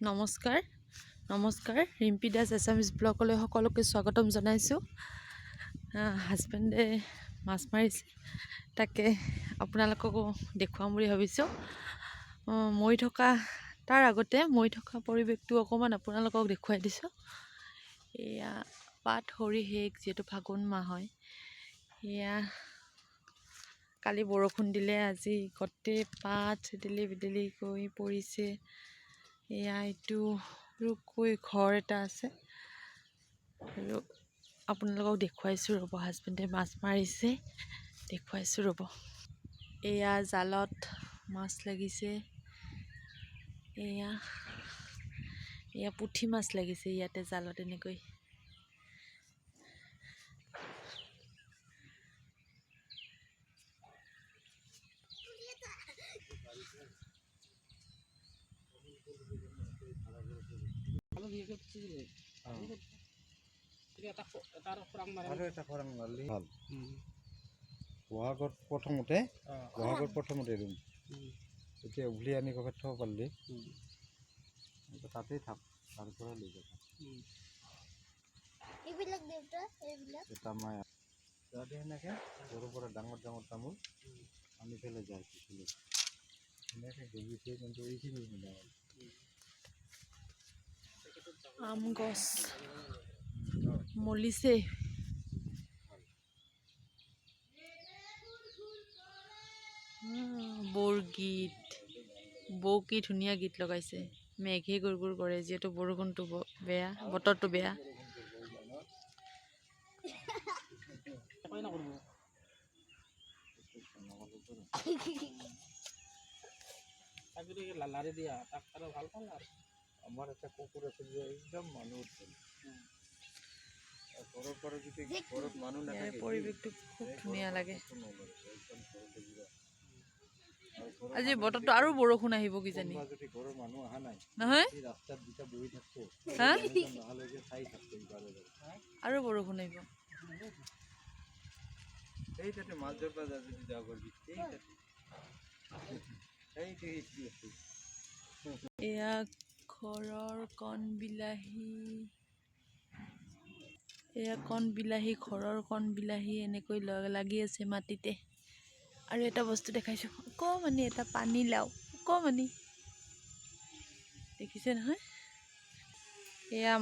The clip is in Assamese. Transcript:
নমস্কাৰ নমস্কাৰ ৰিম্পি দাস এছামিজ ব্লগলৈ সকলোকে স্বাগতম জনাইছোঁ। হাজবেণ্ডে মাছ মাৰিছে, তাকে আপোনালোককো দেখুৱাম বুলি ভাবিছোঁ। তাৰ আগতে মই থকা পৰিৱেশটো অকণমান আপোনালোকক দেখুৱাই দিছোঁ। এয়া পাত সৰি শেষ, যিহেতু ফাগুন মাহ হয়। এয়া কালি বৰষুণ দিলে, আজি গোটেই পাত চেদেলি বেদেলি কৰি পৰিছে। এয়া এইটো ৰুকৈ ঘৰ এটা আছে আৰু আপোনালোকক দেখুৱাইছোঁ ৰ'ব। হাজবেণ্ডে মাছ মাৰিছে, দেখুৱাইছোঁ ৰ'ব। এয়া জালত মাছ লাগিছে। এয়া পুঠি মাছ লাগিছে ইয়াতে জালত এনেকৈ। বহাগত প্ৰথমতে ৰুম, এতিয়া উঘলি আনি ক'ৰবাত থ'ব পাৰিলে তাতেই থাক, তাৰ পৰা লৈ যাব। এটা মায়ে সেনেকৈ সৰুৰ পৰা ডাঙৰ ডাঙৰ তামোল আনি পেলাই যায় সেনেকৈ গজিছে, কিন্তু এইখিনি আম গছ মলিছে। বৌ কি ধুনীয়া গীত লগাইছে। মেঘে গুৰ গুৰ কৰে, যিহেতু বৰষুণটো বেয়া, বতৰটো বেয়া। আমাৰ এটা কুকুৰ আছে যে একদম মানুহ ঘৰৰ পৰা যদি ঘৰত মানুহ নাথাকে পৰিৱেশটো খুব ধুনীয়া লাগে। আজি বতৰটো আৰু বৰষুণ আহিব কিজানি, যদি ঘৰৰ মানুহ অহা নাই নহয়? ৰাস্তাত দুটা বহি থাকো, চাই থাকো আৰু বৰষুণ আহিব। এই তাতে মাছ ধৰবা যদি যাওঁ কৰবি, এয়া ঘৰৰ কণ বিলাহী, ঘৰৰ কণ বিলাহী এনেকৈ লাগি আছে মাটিতে। আৰু এটা বস্তু দেখাইছোঁ, অকণমানি এটা পানী লাও, অকণমানি, দেখিছে নহয়? এয়া